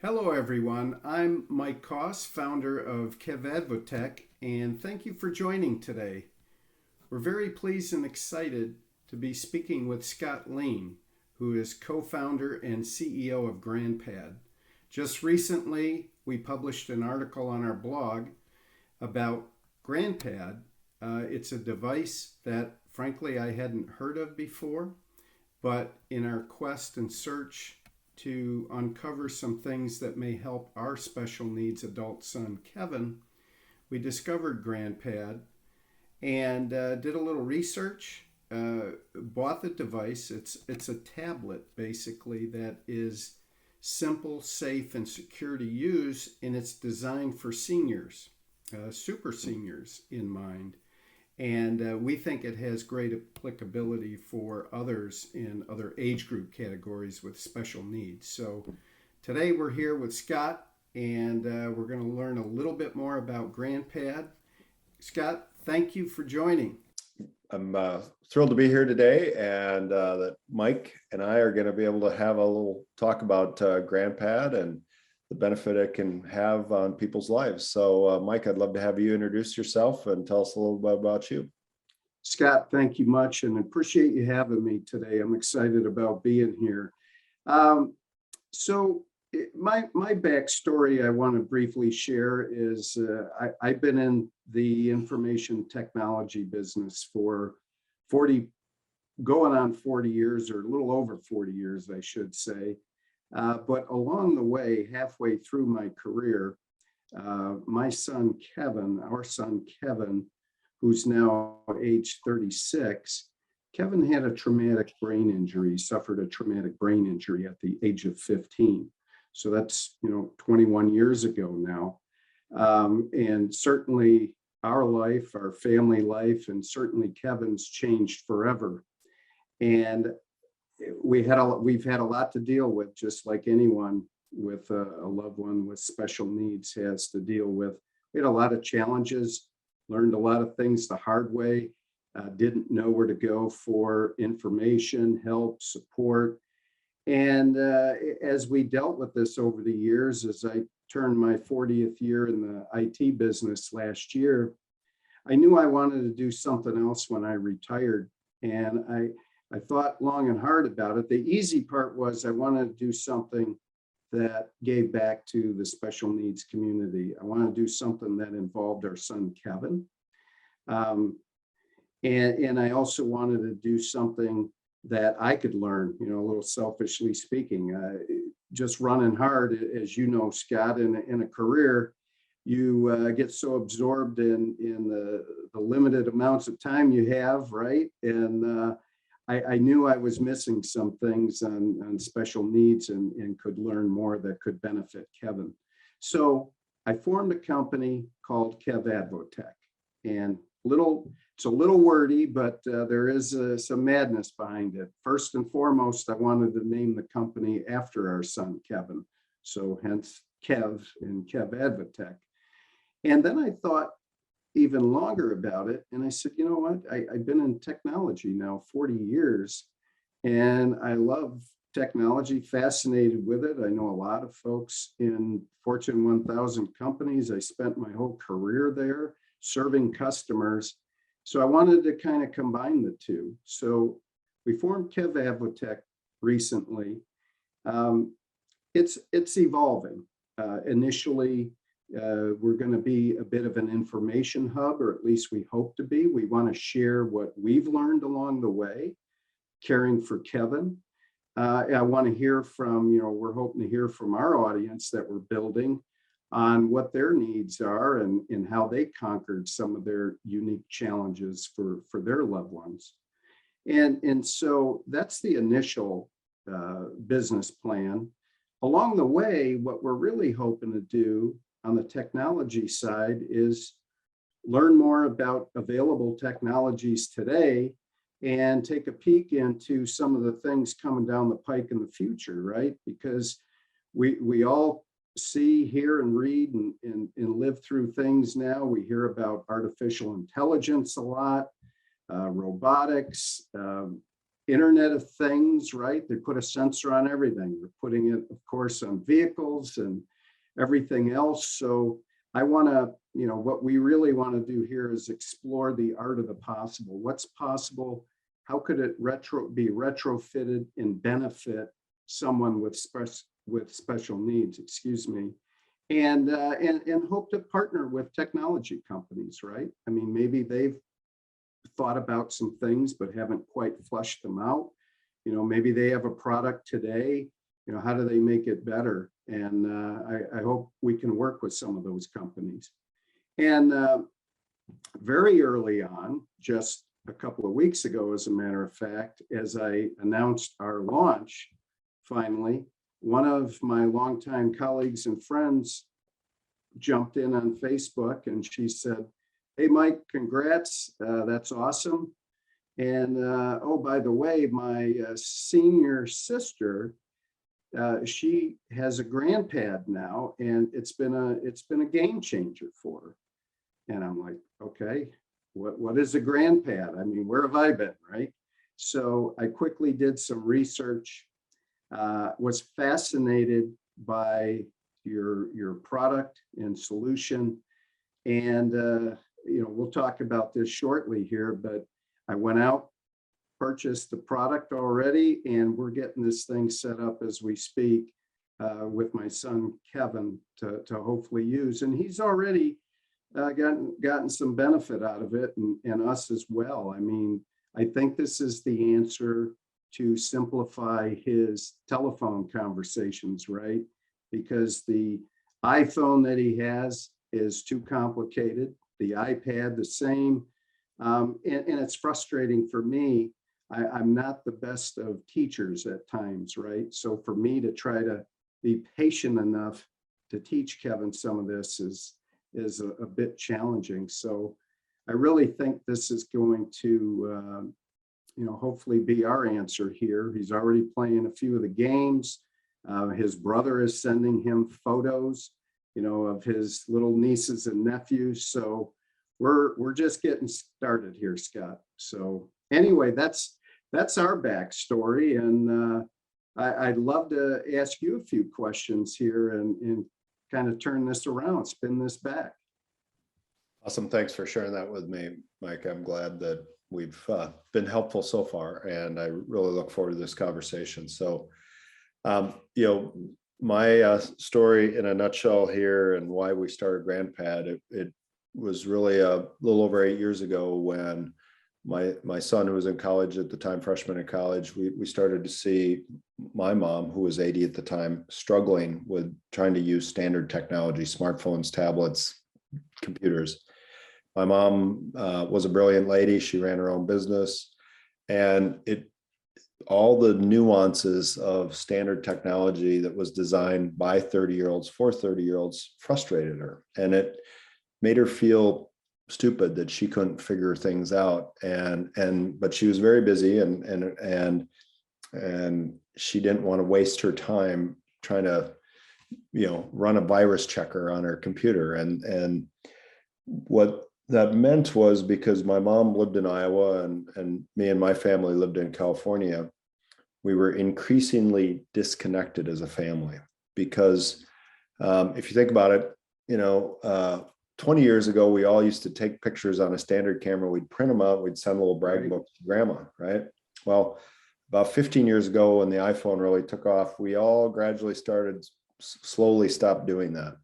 Hello, everyone. I'm Mike Koss, founder of KevAdvoTech, and thank you for joining today. We're very pleased and excited to be speaking with Scott Lien, who is co founder and CEO of GrandPad. Just recently, we published an article on our blog about GrandPad. It's a device that, frankly, I hadn't heard of before, but in our quest and search to uncover some things that may help our special needs adult son Kevin, we discovered GrandPad and did a little research. Bought the device. It's a tablet basically that is simple, safe, and secure to use, and it's designed for seniors, super seniors in mind. And we think it has great applicability for others in other age group categories with special needs. So today we're here with Scott, and we're going to learn a little bit more about GrandPad. Scott, thank you for joining. I'm thrilled to be here today, and that Mike and I are going to be able to have a little talk about GrandPad and the benefit it can have on people's lives. So, Mike, I'd love to have you introduce yourself and tell us a little bit about you. Scott, thank you much, and appreciate you having me today. I'm excited about being here. My backstory I want to briefly share is I've been in the information technology business for 40, going on 40 years, or a little over 40 years, I should say. But along the way, halfway through my career, my son Kevin, our son Kevin, who's now age 36, Kevin had a traumatic brain injury, suffered a traumatic brain injury at the age of 15. So that's, 21 years ago now. And certainly our life, our family life, and certainly Kevin's changed forever. And we've had a lot to deal with, just like anyone with a loved one with special needs has to deal with. We had a lot of challenges, learned a lot of things the hard way, didn't know where to go for information, help, support. And as we dealt with this over the years, as I turned my 40th year in the IT business last year, I knew I wanted to do something else when I retired. And I thought long and hard about it. The easy part was I wanted to do something that gave back to the special needs community. I wanted to do something that involved our son, Kevin. And I also wanted to do something that I could learn, a little selfishly speaking. Just running hard, as you know, Scott, in a career, you get so absorbed in the limited amounts of time you have, right? And I knew I was missing some things on special needs and could learn more that could benefit Kevin. So I formed a company called KevAdvoTech. And it's a little wordy, but there is some madness behind it. First and foremost, I wanted to name the company after our son, Kevin. So hence Kev and KevAdvoTech. And then I thought even longer about it. And I said, you know what? I've been in technology now 40 years, and I love technology, fascinated with it. I know a lot of folks in Fortune 1000 companies. I spent my whole career there serving customers. So I wanted to kind of combine the two. So we formed KevAdvoTech recently. It's evolving. Initially, we're going to be a bit of an information hub, or at least we hope to be. We want to share what we've learned along the way, caring for Kevin. I want to hear from, we're hoping to hear from our audience that we're building on what their needs are and how they conquered some of their unique challenges for their loved ones. And so that's the initial business plan. Along the way, what we're really hoping to do on the technology side is learn more about available technologies today and take a peek into some of the things coming down the pike in the future, right? Because we all see, hear, and read and live through things now. We hear about artificial intelligence a lot, robotics, Internet of Things, right? They put a sensor on everything. They're putting it, of course, on vehicles and everything else. So I want to, what we really want to do here is explore the art of the possible. What's possible? How could it be retrofitted and benefit someone with special needs, excuse me, and hope to partner with technology companies, right? I mean, maybe they've thought about some things but haven't quite fleshed them out. Maybe they have a product today. How do they make it better? And I hope we can work with some of those companies. And very early on, just a couple of weeks ago, as a matter of fact, as I announced our launch, finally, one of my longtime colleagues and friends jumped in on Facebook and she said, "Hey, Mike, congrats. That's awesome. And oh, by the way, my senior sister, she has a GrandPad now, and it's been a game changer for her." And I'm like, okay, what is a GrandPad? I mean, where have I been, right? So I quickly did some research, was fascinated by your product and solution. And, we'll talk about this shortly here, but I went out, purchased the product already, and we're getting this thing set up as we speak with my son, Kevin, to hopefully use. And he's already gotten some benefit out of it, and us as well. I mean, I think this is the answer to simplify his telephone conversations, right? Because the iPhone that he has is too complicated, the iPad the same, and it's frustrating for me. I'm not the best of teachers at times, right? So for me to try to be patient enough to teach Kevin some of this is a bit challenging. So I really think this is going to, hopefully be our answer here. He's already playing a few of the games. His brother is sending him photos, of his little nieces and nephews. So we're just getting started here, Scott. So anyway, that's our backstory. And I'd love to ask you a few questions here and kind of turn this around, spin this back. Awesome. Thanks for sharing that with me, Mike. I'm glad that we've been helpful so far, and I really look forward to this conversation. So, my story in a nutshell here and why we started GrandPad, it was really a little over 8 years ago when my son, who was in college at the time, freshman in college, we started to see my mom, who was 80 at the time, struggling with trying to use standard technology, smartphones, tablets, computers. My mom was a brilliant lady. She ran her own business, and all the nuances of standard technology that was designed by 30-year-olds for 30-year-olds frustrated her, and it made her feel stupid that she couldn't figure things out. But she was very busy, and she didn't want to waste her time trying to, run a virus checker on her computer. And what that meant was, because my mom lived in Iowa and me and my family lived in California, we were increasingly disconnected as a family. Because if you think about it, 20 years ago, we all used to take pictures on a standard camera. We'd print them out. We'd send a little brag book to grandma, right? Well, about 15 years ago, when the iPhone really took off, we all gradually slowly stopped doing that.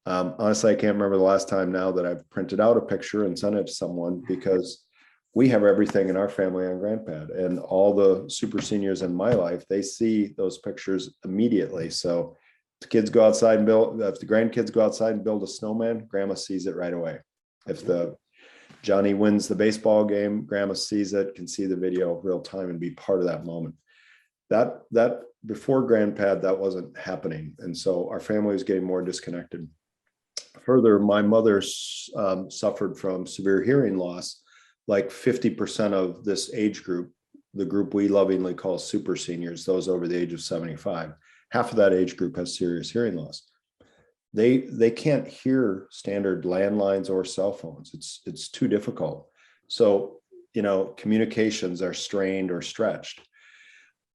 Honestly, I can't remember the last time now that I've printed out a picture and sent it to someone, because we have everything in our family on GrandPad, and all the super seniors in my life, they see those pictures immediately. So if the grandkids go outside and build a snowman, grandma sees it right away. If Johnny wins the baseball game, grandma sees it, can see the video real time and be part of that moment. That before GrandPad, that wasn't happening. And so our family was getting more disconnected. Further, my mother suffered from severe hearing loss. Like 50% of this age group, the group we lovingly call super seniors, those over the age of 75, half of that age group has serious hearing loss. They can't hear standard landlines or cell phones. It's too difficult. So, communications are strained or stretched.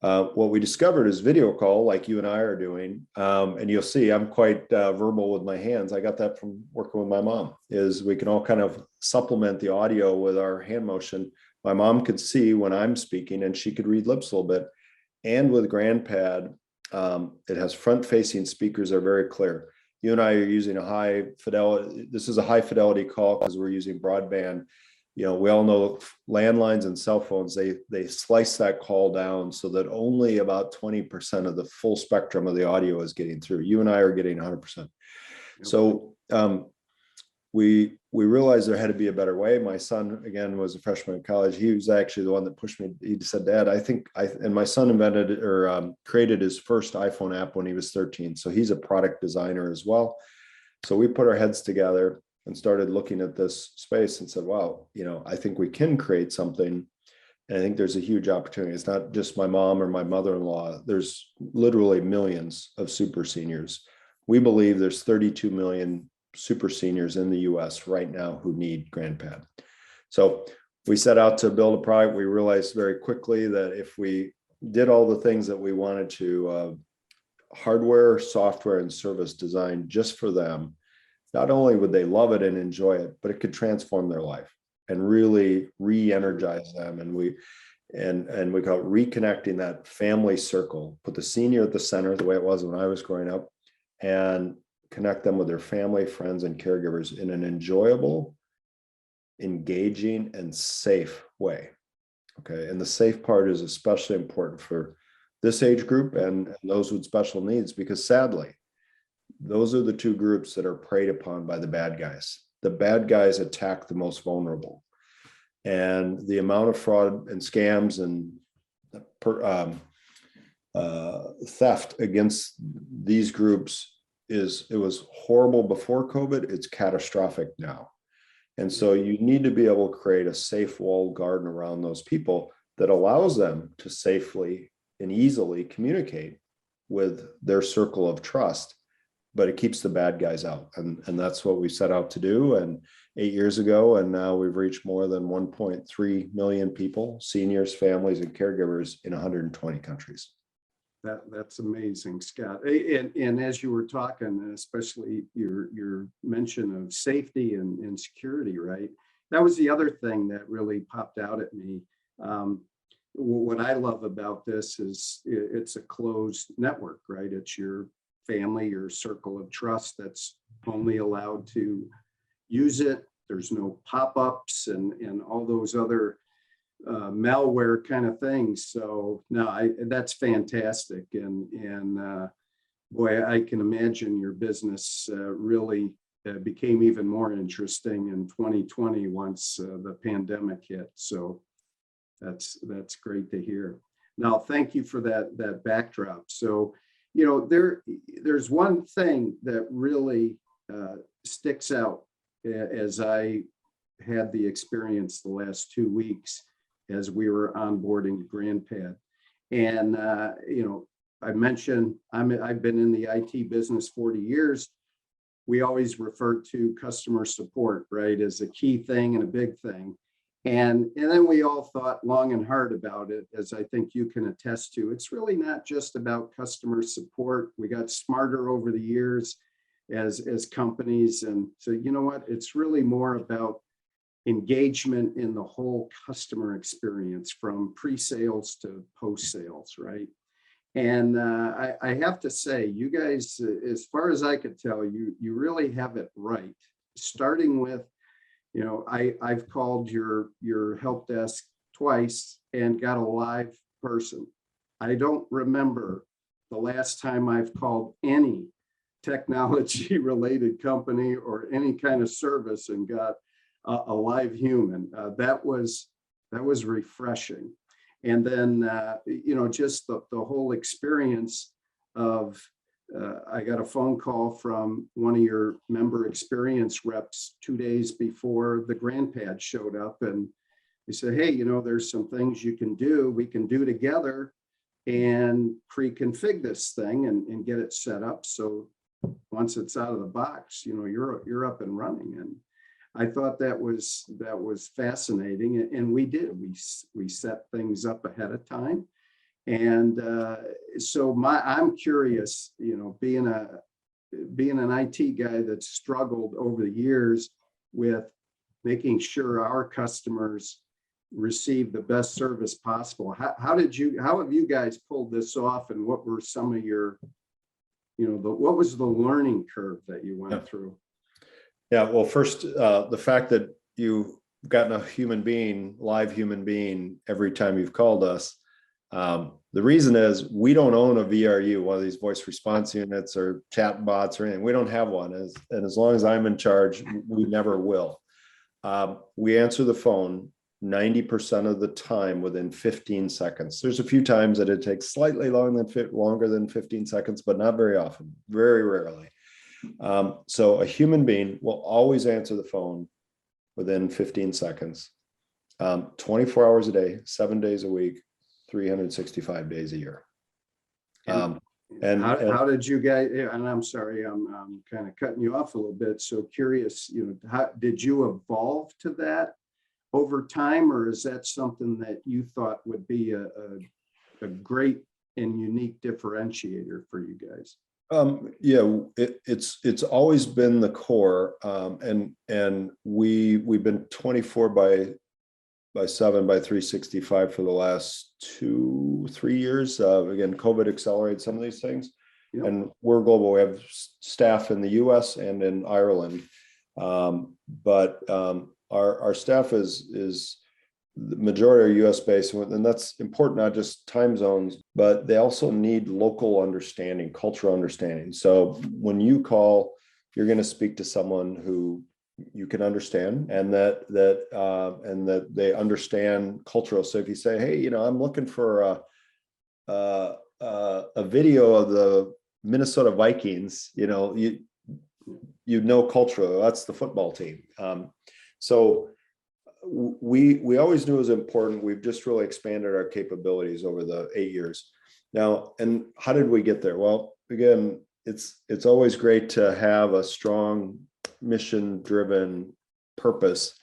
What we discovered is video call, like you and I are doing, and you'll see I'm quite verbal with my hands. I got that from working with my mom, is we can all kind of supplement the audio with our hand motion. My mom could see when I'm speaking and she could read lips a little bit. And with GrandPad, it has front-facing speakers that are very clear. You and I are using a high fidelity. This is a high fidelity call because we're using broadband. We all know landlines and cell phones, they slice that call down so that only about 20% of the full spectrum of the audio is getting through. You and I are getting 100%. Yep. So we realized there had to be a better way. My son, again, was a freshman in college. He was actually the one that pushed me. He said, Dad, and my son invented or created his first iPhone app when he was 13. So he's a product designer as well. So we put our heads together and started looking at this space and said, wow, I think we can create something. And I think there's a huge opportunity. It's not just my mom or my mother-in-law. There's literally millions of super seniors. We believe there's 32 million super seniors in the US right now who need GrandPad. So we set out to build a product. We realized very quickly that if we did all the things that we wanted to, hardware, software, and service design just for them, not only would they love it and enjoy it, but it could transform their life and really re-energize them. And we call it reconnecting that family circle, put the senior at the center the way it was when I was growing up, and connect them with their family, friends, and caregivers in an enjoyable, engaging, and safe way. Okay. And the safe part is especially important for this age group and those with special needs, because sadly, those are the two groups that are preyed upon by the bad guys. The bad guys attack the most vulnerable. And the amount of fraud and scams and theft against these groups it was horrible before COVID. It's catastrophic now. And so you need to be able to create a safe walled garden around those people that allows them to safely and easily communicate with their circle of trust, but it keeps the bad guys out. And that's what we set out to do. And 8 years ago, and now we've reached more than 1.3 million people, seniors, families, and caregivers in 120 countries. That's amazing, Scott. And as you were talking, especially your mention of safety and security, right? That was the other thing that really popped out at me. What I love about this is it's a closed network, right? It's your family, your circle of trust that's only allowed to use it. There's no pop-ups and all those other malware kind of things. So no, that's fantastic. And boy, I can imagine your business really became even more interesting in 2020 once the pandemic hit. So that's great to hear. Now, thank you for that backdrop. So, there's one thing that really sticks out as I had the experience the last 2 weeks as we were onboarding GrandPad. And, I mentioned I've been in the IT business 40 years. We always refer to customer support, right, as a key thing and a big thing. And then we all thought long and hard about it, as I think you can attest to. It's really not just about customer support. We got smarter over the years as companies. And so, you know what, it's really more about engagement in the whole customer experience from pre-sales to post-sales, right? And I have to say, you guys, as far as I could tell, you really have it right. Starting with, I've called your help desk twice and got a live person. I don't remember the last time I've called any technology related company or any kind of service and got a live human. That was refreshing. And then, just the whole experience of, I got a phone call from one of your member experience reps 2 days before the GrandPad showed up. And they said, hey, there's some things we can do together and pre-config this thing and get it set up. So once it's out of the box, you're up and running. And I thought that was fascinating, and we did. We set things up ahead of time, and so I'm curious. Being an IT guy that's struggled over the years with making sure our customers receive the best service possible. How have you guys pulled this off, and what were some of your, what was the learning curve that you went through? Yeah, well, first, the fact that you've gotten a live human being every time you've called us. The reason is we don't own a VRU, one of these voice response units or chat bots or anything. We don't have one. And as long as I'm in charge, we never will. We answer the phone 90% of the time within 15 seconds. There's a few times that it takes slightly longer than 15 seconds, but not very often, very rarely. So a human being will always answer the phone within 15 seconds, 24 hours a day, 7 days a week, 365 days a year. How did you guys, and I'm sorry, I'm kind of cutting you off a little bit. So curious, how did you evolve to that over time, or is that something that you thought would be a great and unique differentiator for you guys? Yeah, it's always been the core, and we've been 24 by 7 by 365 for the last 2-3 years. Again, COVID accelerated some of these things. Yep. And we're global. We have staff in the US and in Ireland. But our staff is the majority are US based, and that's important, not just time zones, but they also need local understanding, cultural understanding. So when you call, you're going to speak to someone who you can understand, and that they understand cultural. So if you say, hey, I'm looking for a video of the Minnesota Vikings, you know cultural, that's the football team. So we always knew it was important. We've just really expanded our capabilities over the 8 years now. And how did we get there? Well, again, it's always great to have a strong mission-driven purpose,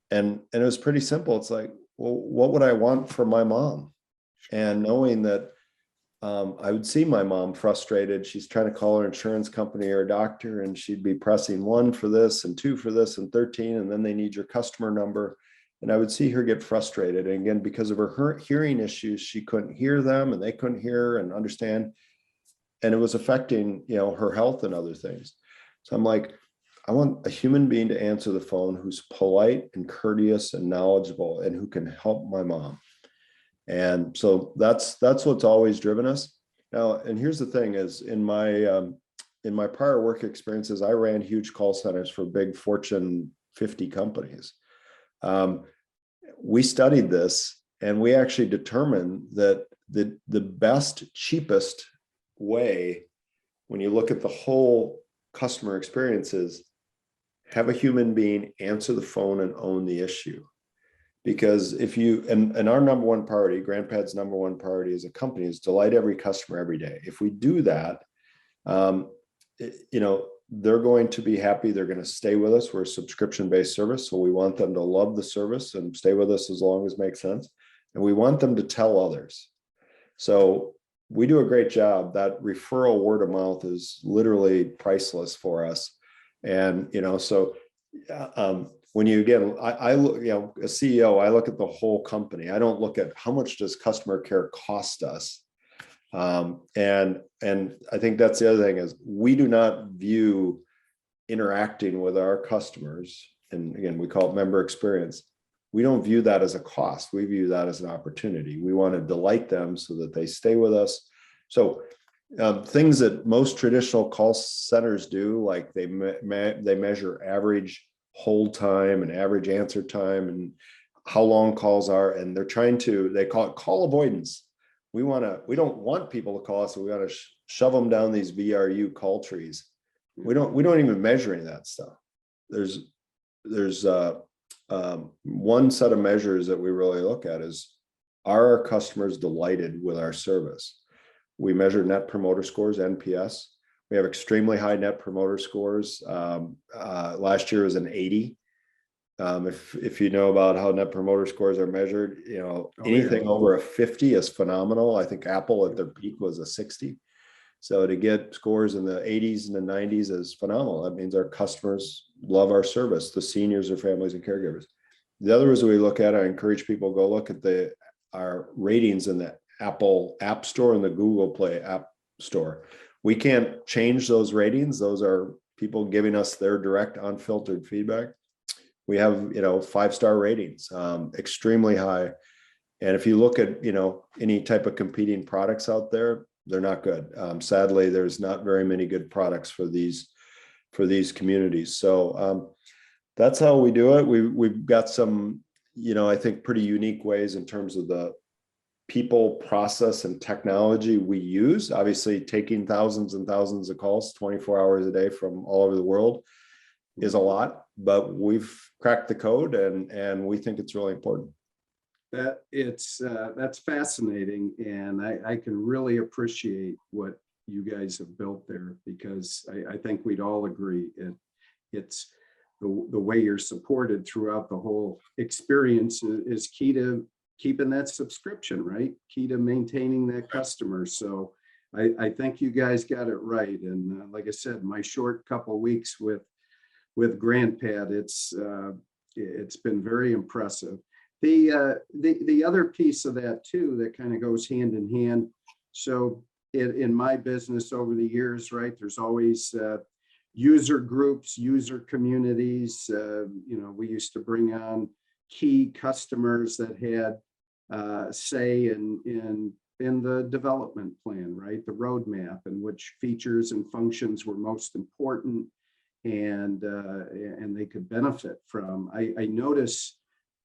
and it was pretty simple. It's like, well, what would I want for my mom? And knowing that I would see my mom frustrated. She's trying to call her insurance company or doctor, and she'd be pressing 1 for this and 2 for this and 13, and then they need your customer number. And I would see her get frustrated. And again, because of her hearing issues, she couldn't hear them, and they couldn't hear and understand. And it was affecting, her health and other things. So I'm like, I want a human being to answer the phone who's polite and courteous and knowledgeable and who can help my mom. And so that's what's always driven us. Now, and here's the thing is, in my prior work experiences, I ran huge call centers for big Fortune 50 companies. We studied this, and we actually determined that the best, cheapest way, when you look at the whole customer experience, is have a human being answer the phone and own the issue. Because if you, and our number one priority, GrandPad's number one priority as a company, is delight every customer every day. If we do that, they're going to be happy. They're going to stay with us. We're a subscription-based service, so we want them to love the service and stay with us as long as it makes sense. And we want them to tell others. So we do a great job. That referral word of mouth is literally priceless for us. And, when you, again, I look, a CEO, I look at the whole company. I don't look at how much does customer care cost us. And I think that's the other thing is, we do not view interacting with our customers, and again, we call it member experience. We don't view that as a cost. We view that as an opportunity. We want to delight them so that they stay with us. So things that most traditional call centers do, like they measure average hold time and average answer time and how long calls are, and they call it call avoidance. We don't want people to call us, so we got to shove them down these VRU call trees. We don't even measure any of that stuff. There's one set of measures that we really look at is, are our customers delighted with our service? We measure net promoter scores, NPS. We have extremely high net promoter scores. Last year was an 80. If you know about how net promoter scores are measured, anything over a 50 is phenomenal. I think Apple at their peak was a 60. So to get scores in the 80s and the 90s is phenomenal. That means our customers love our service, the seniors, their families, and caregivers. The other is we look at, I encourage people to go look at our ratings in the Apple App Store and the Google Play App Store. We can't change those ratings. Those are people giving us their direct, unfiltered feedback. We have, 5-star ratings, extremely high. And if you look at, any type of competing products out there, they're not good. Sadly, there's not very many good products for these communities. So that's how we do it. We've got some, I think pretty unique ways in terms of the people, process, and technology we use. Obviously, taking thousands and thousands of calls 24 hours a day from all over the world is a lot, but we've cracked the code and we think it's really important. That's fascinating, and I can really appreciate what you guys have built there, because I think we'd all agree it's the way you're supported throughout the whole experience is key to keeping that subscription, right? Key to maintaining that customer. So I think you guys got it right. And like I said, my short couple of weeks with GrandPad, it's been very impressive. The other piece of that too, that kind of goes hand in hand. So in my business over the years, right, there's always user groups, user communities. We used to bring on key customers that had say in the development plan, right, the roadmap, and which features and functions were most important and they could benefit from. I notice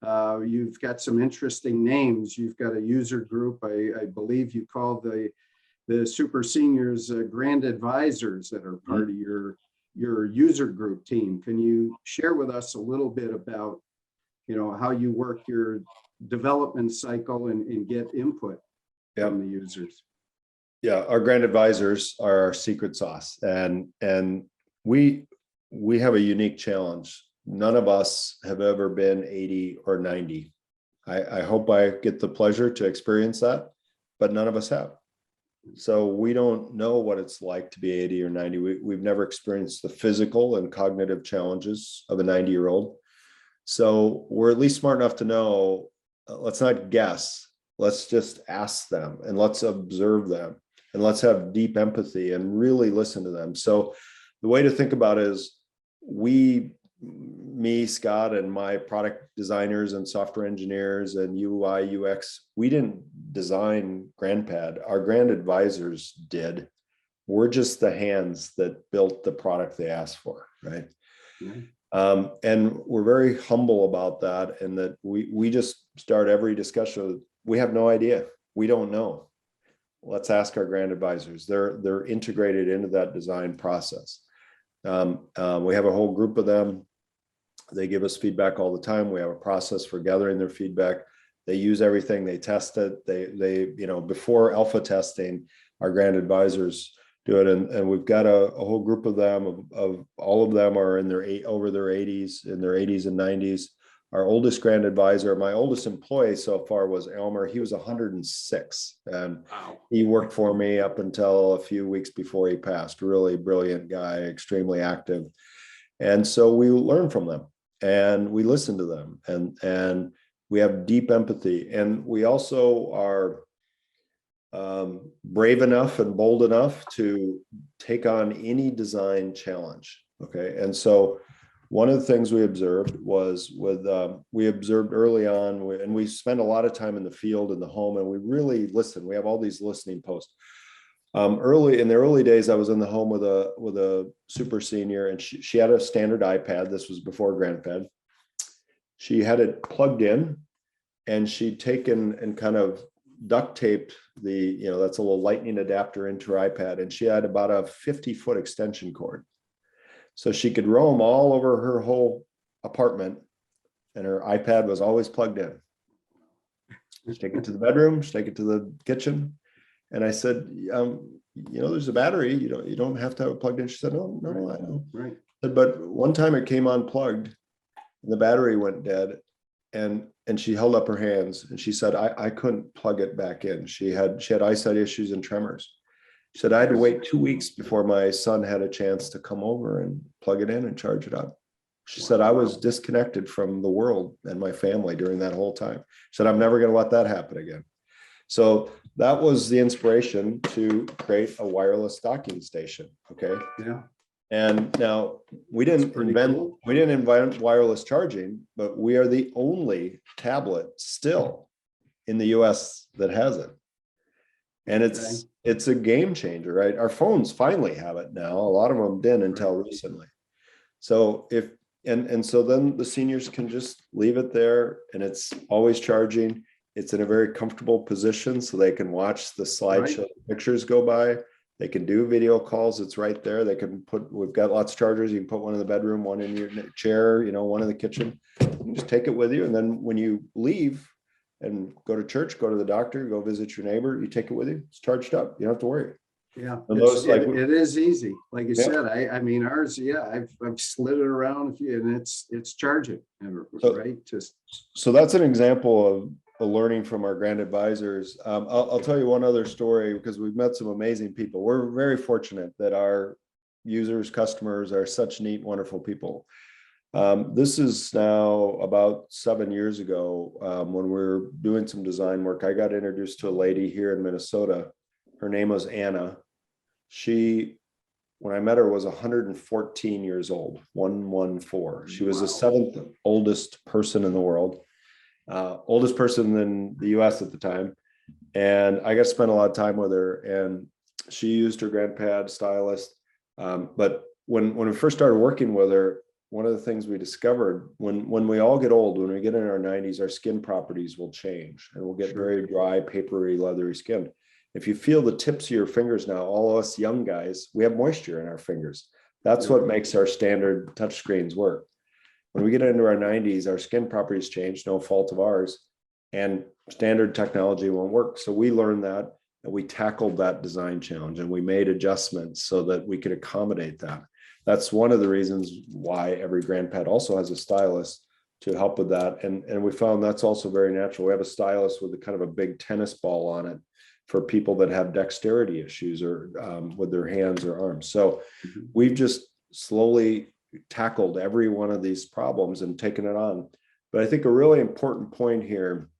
you've got some interesting names. You've got a user group, I believe you call the super seniors grand advisors that are part of your user group team. Can you share with us a little bit about how you work your development cycle and get input from the users? Yeah, our grand advisors are our secret sauce, and we have a unique challenge. None of us have ever been 80 or 90. I hope I get the pleasure to experience that, but none of us have. So we don't know what it's like to be 80 or 90. We've never experienced the physical and cognitive challenges of a 90-year-old. So we're at least smart enough to know, let's not guess, let's just ask them and let's observe them and let's have deep empathy and really listen to them. So the way to think about it is me, Scott, and my product designers and software engineers and UI, UX, we didn't design GrandPad. Our grand advisors did. We're just the hands that built the product they asked for, right? Mm-hmm. And we're very humble about that, and that we just start every discussion with, we have no idea. We don't know. Let's ask our grand advisors. They're integrated into that design process. We have a whole group of them. They give us feedback all the time. We have a process for gathering their feedback. They use everything. They test it. They before alpha testing, our grand advisors do it. And we've got a whole group of them. Of all of them are in over their 80s, in their 80s and 90s. Our oldest grand advisor, my oldest employee so far, was Elmer. He was 106, and wow. He worked for me up until a few weeks before he passed. Really brilliant guy, extremely active. And so we learn from them and we listen to them, and we have deep empathy. And we also are brave enough and bold enough to take on any design challenge. Okay. And so one of the things we observed was we observed early on, and we spend a lot of time in the field, in the home, and we really listen. We have all these listening posts. Early in the early days, I was in the home with a super senior, and she had a standard iPad. This was before GrandPad. She had it plugged in, and she'd taken and kind of duct taped that's a little lightning adapter into her iPad, and she had about a 50-foot extension cord. So she could roam all over her whole apartment, and her iPad was always plugged in. She'd take it to the bedroom, she'd take it to the kitchen. And I said, there's a battery, you don't have to have it plugged in. She said, no, I know. Right. But one time it came unplugged, and the battery went dead. And she held up her hands and she said, I couldn't plug it back in. She had eyesight issues and tremors. She said, I had to wait 2 weeks before my son had a chance to come over and plug it in and charge it up. She said, I was disconnected from the world and my family during that whole time. She said, I'm never going to let that happen again. So that was the inspiration to create a wireless docking station. Okay. Yeah. And now we didn't invent wireless charging, but we are the only tablet still in the US that has it. And it's a game changer, right? Our phones finally have it now. A lot of them didn't until recently. So so then the seniors can just leave it there and it's always charging. It's in a very comfortable position so they can watch the slideshow pictures go by. They can do video calls. It's right there. We've got lots of chargers. You can put one in the bedroom, one in your chair, one in the kitchen. You can just take it with you. And then when you leave and go to church, go to the doctor, go visit your neighbor, you take it with you. It's charged up. You don't have to worry. Yeah, it is easy. Like you said, I mean, ours, I've slid it around and it's charging, right? So that's an example of learning from our grant advisors. I'll tell you one other story because we've met some amazing people. We're very fortunate that our users, customers are such neat, wonderful people. This is now about 7 years ago when we were doing some design work. I got introduced to a lady here in Minnesota. Her name was Anna. She, when I met her, was 114 years old, 114. She was the 7th oldest person in the world. Oldest person in the US at the time. And I got to spend a lot of time with her and she used her GrandPad stylist. But when we first started working with her, one of the things we discovered when we all get old, when we get in our 90s, our skin properties will change and we'll get very dry, papery, leathery skin. If you feel the tips of your fingers now, all of us young guys, we have moisture in our fingers. That's what makes our standard touch screens work. When we get into our 90s, our skin properties change, no fault of ours, and standard technology won't work. So we learned that and we tackled that design challenge and we made adjustments so that we could accommodate that. That's one of the reasons why every GrandPad also has a stylist to help with that. And we found that's also very natural. We have a stylist with a kind of a big tennis ball on it for people that have dexterity issues or with their hands or arms. So we've just slowly tackled every one of these problems and taken it on. But I think a really important point here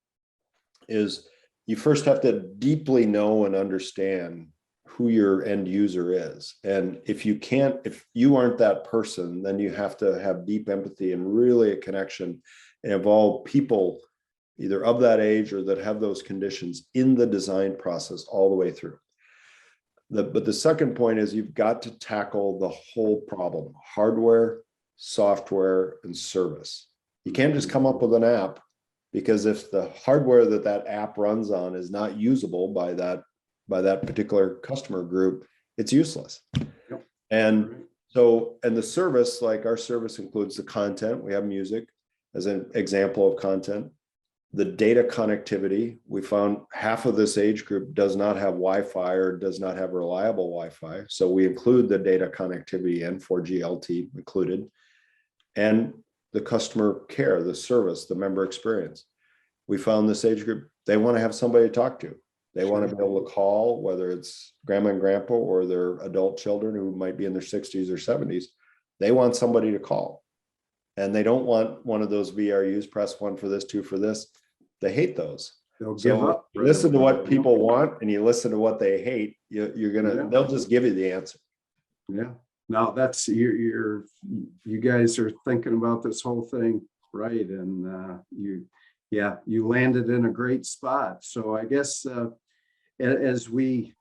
is you first have to deeply know and understand who your end user is. And if you aren't that person, then you have to have deep empathy and really a connection and involve people either of that age or that have those conditions in the design process all the way through. But the second point is you've got to tackle the whole problem: hardware, software, and service. You can't just come up with an app, because if the hardware that app runs on is not usable by that particular customer group, it's useless. And the service, like our service includes the content. We have music as an example of content. The data connectivity, we found half of this age group does not have Wi-Fi or does not have reliable Wi-Fi. So we include the data connectivity in 4G LTE included. And the customer care, the service, the member experience. We found this age group, they want to have somebody to talk to. They want to be able to call, whether it's grandma and grandpa or their adult children who might be in their 60s or 70s. They want somebody to call. And they don't want one of those VRUs, press 1 for this, 2 for this. They hate those. They'll give up. You listen to what people want and you listen to what they hate, they'll just give you the answer. Yeah. Now that's you guys are thinking about this whole thing, right? And you landed in a great spot. So I guess as we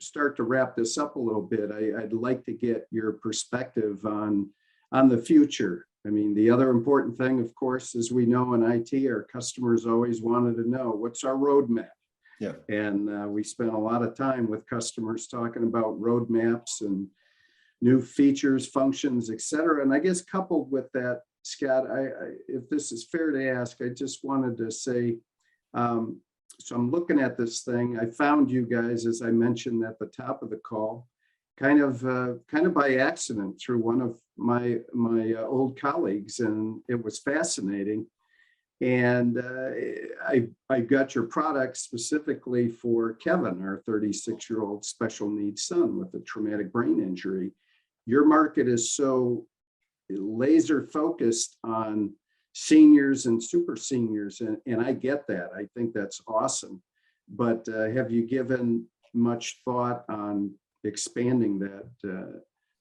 start to wrap this up a little bit, I'd like to get your perspective on the future. I mean, the other important thing, of course, as we know in IT, our customers always wanted to know what's our roadmap. Yeah. And we spent a lot of time with customers talking about roadmaps and new features, functions, et cetera. And I guess coupled with that, Scott, if this is fair to ask, I just wanted to say, so I'm looking at this thing. I found you guys, as I mentioned at the top of the call, kind of by accident through one of my old colleagues, and it was fascinating. And I got your product specifically for Kevin, our 36-year-old special needs son with a traumatic brain injury. Your market is so laser focused on seniors and super seniors, and I get that. I think that's awesome. But have you given much thought on expanding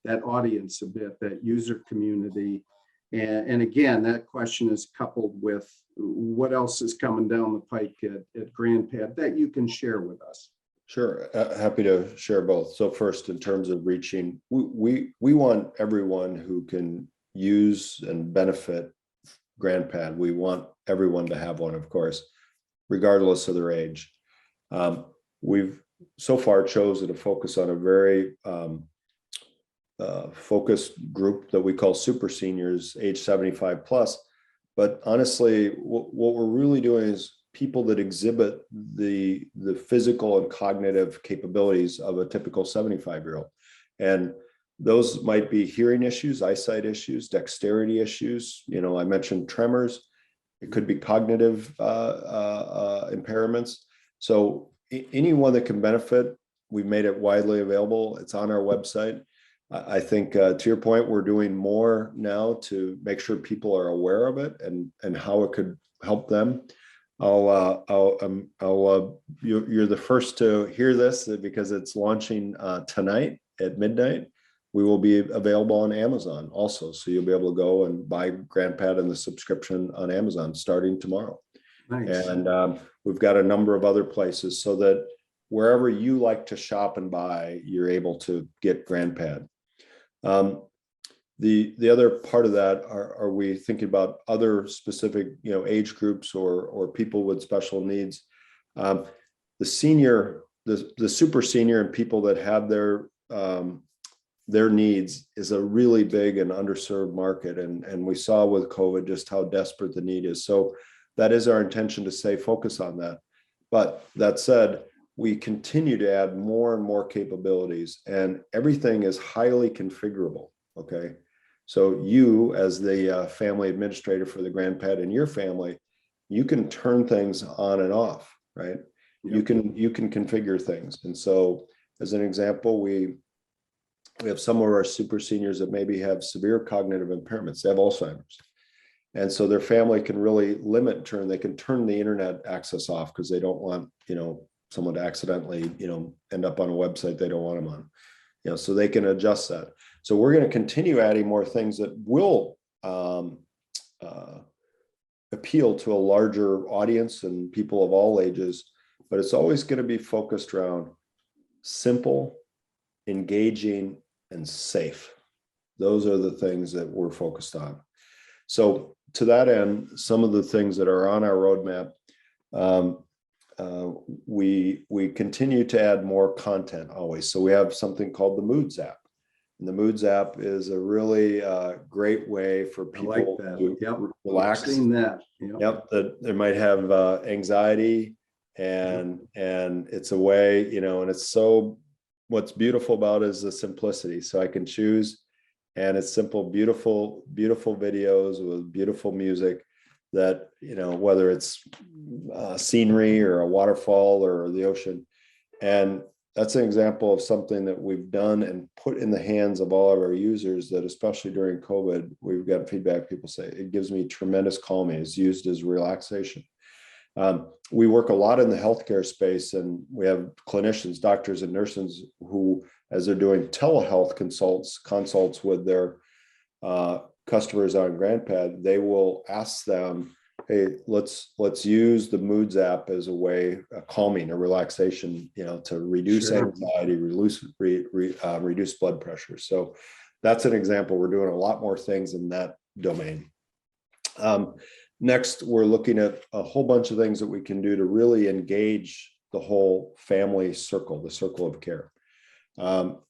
that audience a bit, that user community? And again, that question is coupled with what else is coming down the pike at GrandPad that you can share with us. Sure, happy to share both. So first, in terms of reaching, we want everyone who can use and benefit GrandPad. We want everyone to have one, of course, regardless of their age. We've so far chosen to focus on a very focused group that we call super seniors, age 75 plus. But honestly, what we're really doing is people that exhibit the physical and cognitive capabilities of a typical 75-year-old. And those might be hearing issues, eyesight issues, dexterity issues. You know, I mentioned tremors. It could be cognitive impairments. So anyone that can benefit, we've made it widely available. It's on our website. I think to your point, we're doing more now to make sure people are aware of it and how it could help them. You're the first to hear this because it's launching tonight at midnight. We will be available on Amazon also, so you'll be able to go and buy GrandPad and the subscription on Amazon starting tomorrow. Nice. And we've got a number of other places so that wherever you like to shop and buy, you're able to get GrandPad. The other part of that are we thinking about other specific, you know, age groups or people with special needs. The senior, the super senior and people that have their needs is a really big and underserved market, and we saw with COVID just how desperate the need is. So that is our intention to stay focused on that. But that said, we continue to add more and more capabilities, and everything is highly configurable. Okay. So you, as the family administrator for the GrandPad in your family, you can turn things on and off, right? Yep. You can configure things. And so as an example, we have some of our super seniors that maybe have severe cognitive impairments. They have Alzheimer's. And so their family can really they can turn the internet access off because they don't want, you know, someone to accidentally, you know, end up on a website they don't want them on, you know, so they can adjust that. So we're going to continue adding more things that will appeal to a larger audience and people of all ages, but it's always going to be focused around simple, engaging, and safe. Those are the things that we're focused on. So to that end, some of the things that are on our roadmap, we continue to add more content always. So we have something called the Moods app. And the Moods app is a really great way for people to relax. I've seen that. Yep, that they might have anxiety, and it's a way, you know, and it's so, what's beautiful about it is the simplicity. So I can choose, and it's simple, beautiful, beautiful videos with beautiful music that, you know, whether it's scenery or a waterfall or the ocean. And that's an example of something that we've done and put in the hands of all of our users that, especially during COVID, we've got feedback. People say it gives me tremendous calming. It's used as relaxation. We work a lot in the healthcare space, and we have clinicians, doctors and nurses who, as they're doing telehealth consults with their customers on GrandPad, they will ask them, hey, let's use the Moods app as a way, a calming, a relaxation, you know, to reduce anxiety, reduce blood pressure. So that's an example. We're doing a lot more things in that domain. Next, we're looking at a whole bunch of things that we can do to really engage the whole family circle, the circle of care.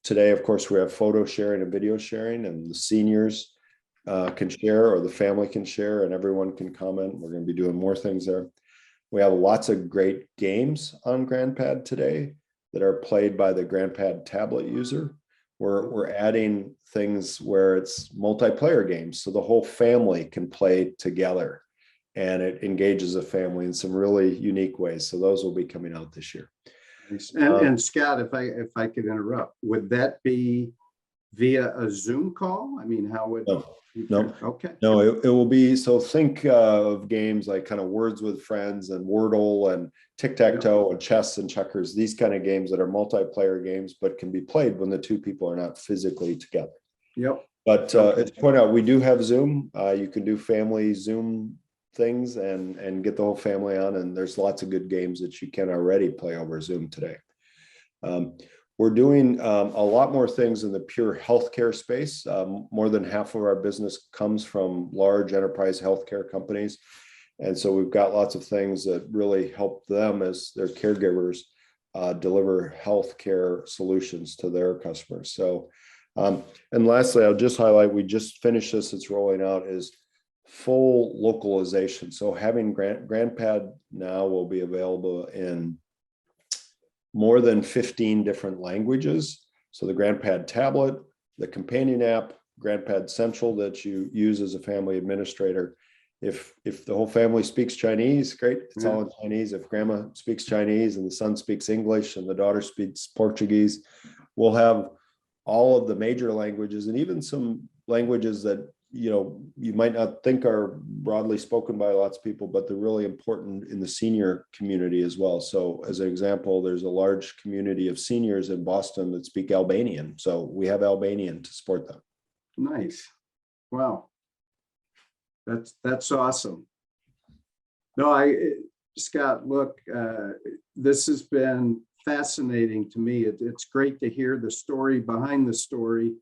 Today, of course, we have photo sharing and video sharing, and the seniors can share, or the family can share, and everyone can comment. We're going to be doing more things there. We have lots of great games on GrandPad today that are played by the GrandPad tablet user. We're adding things where it's multiplayer games, so the whole family can play together, and it engages a family in some really unique ways. So those will be coming out this year. Nice. And Scott, if I could interrupt, would that be via a Zoom call? I mean, how would? No, Okay. no, it will be, so think of games like kind of Words with Friends and Wordle and tic-tac-toe and chess and checkers, these kind of games that are multiplayer games, but can be played when the two people are not physically together. Yep. But to point out, we do have Zoom. You can do family Zoom things and get the whole family on, and there's lots of good games that you can already play over Zoom today. We're doing a lot more things in the pure healthcare space. More than half of our business comes from large enterprise healthcare companies. And so we've got lots of things that really help them as their caregivers deliver healthcare solutions to their customers. So, and lastly, I'll just highlight, we just finished this, it's rolling out, is full localization. So having GrandPad now will be available in more than 15 different languages. So the GrandPad tablet, the companion app, GrandPad Central that you use as a family administrator. If the whole family speaks Chinese, great, it's all in Chinese. If grandma speaks Chinese and the son speaks English and the daughter speaks Portuguese, we'll have all of the major languages, and even some languages that you might not think are broadly spoken by lots of people, but they're really important in the senior community as well. So as an example, there's a large community of seniors in Boston that speak Albanian. So we have Albanian to support them. Nice. Wow. That's awesome. No, Scott, look, this has been fascinating to me. It's great to hear the story behind the story.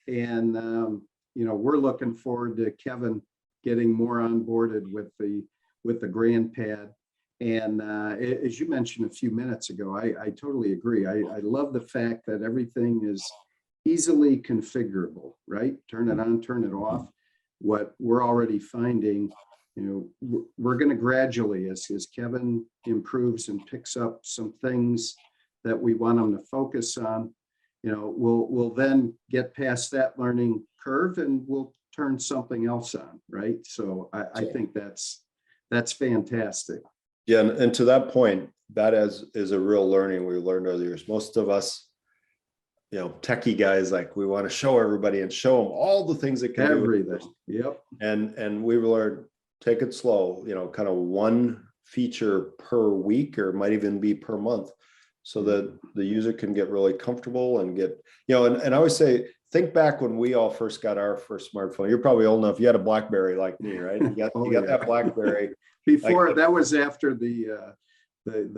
And, we're looking forward to Kevin getting more onboarded with the GrandPad. And as you mentioned a few minutes ago, I totally agree. I love the fact that everything is easily configurable, right? Turn it on, turn it off. What we're already finding, we're going to gradually, as Kevin improves and picks up some things that we want him to focus on, we'll then get past that learning curve and we'll turn something else on, right? So I think that's fantastic. Yeah, and to that point, that is a real learning we learned over the years. Most of us, techie guys, like, we want to show everybody and show them all the things that can everything. do. Yep. And we learned, take it slow, kind of one feature per week, or might even be per month, so that the user can get really comfortable and get, and I always say, think back when we all first got our first smartphone. You're probably old enough. You had a BlackBerry like me, right? You got that BlackBerry. Before, that was after the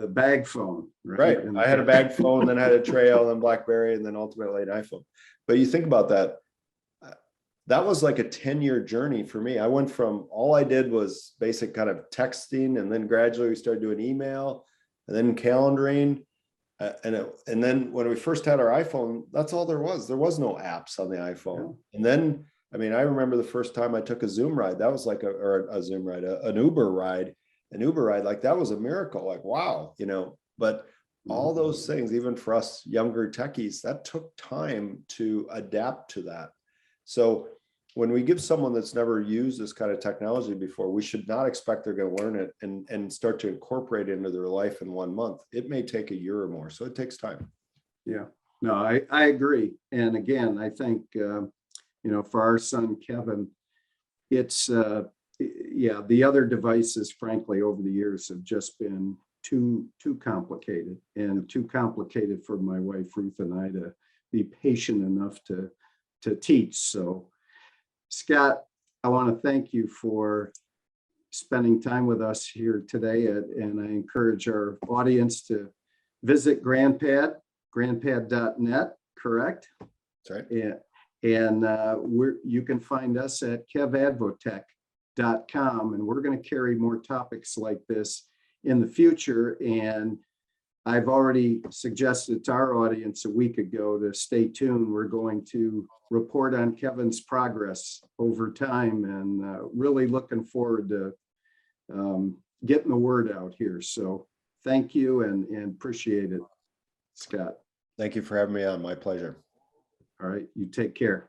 bag phone, right? Right. I had a bag phone, then I had a Trail, then BlackBerry, and then ultimately an iPhone. But you think about that, that was like a 10-year journey for me. I went from, all I did was basic kind of texting, and then gradually we started doing email, and then calendaring. And then when we first had our iPhone, that's all there was. There was no apps on the iPhone. Yeah. And then, I remember the first time I took a Zoom ride, that was like an Uber ride. An Uber ride, like, that was a miracle. Like, wow, but all those things, even for us younger techies, that took time to adapt to that. So when we give someone that's never used this kind of technology before, we should not expect they're going to learn it and start to incorporate it into their life in 1 month. It may take a year or more. So it takes time. Yeah, no, I agree. And again, I think, for our son, Kevin, it's, the other devices, frankly, over the years have just been too complicated, and too complicated for my wife, Ruth, and I to be patient enough to teach. So, Scott, I want to thank you for spending time with us here today, and I encourage our audience to visit GrandPad, grandpad.net, correct? That's right. And you can find us at KevAdvoTech.com, and we're going to carry more topics like this in the future. And I've already suggested to our audience a week ago to stay tuned. We're going to report on Kevin's progress over time, and really looking forward to getting the word out here. So thank you and appreciate it, Scott. Thank you for having me on. My pleasure. All right, you take care.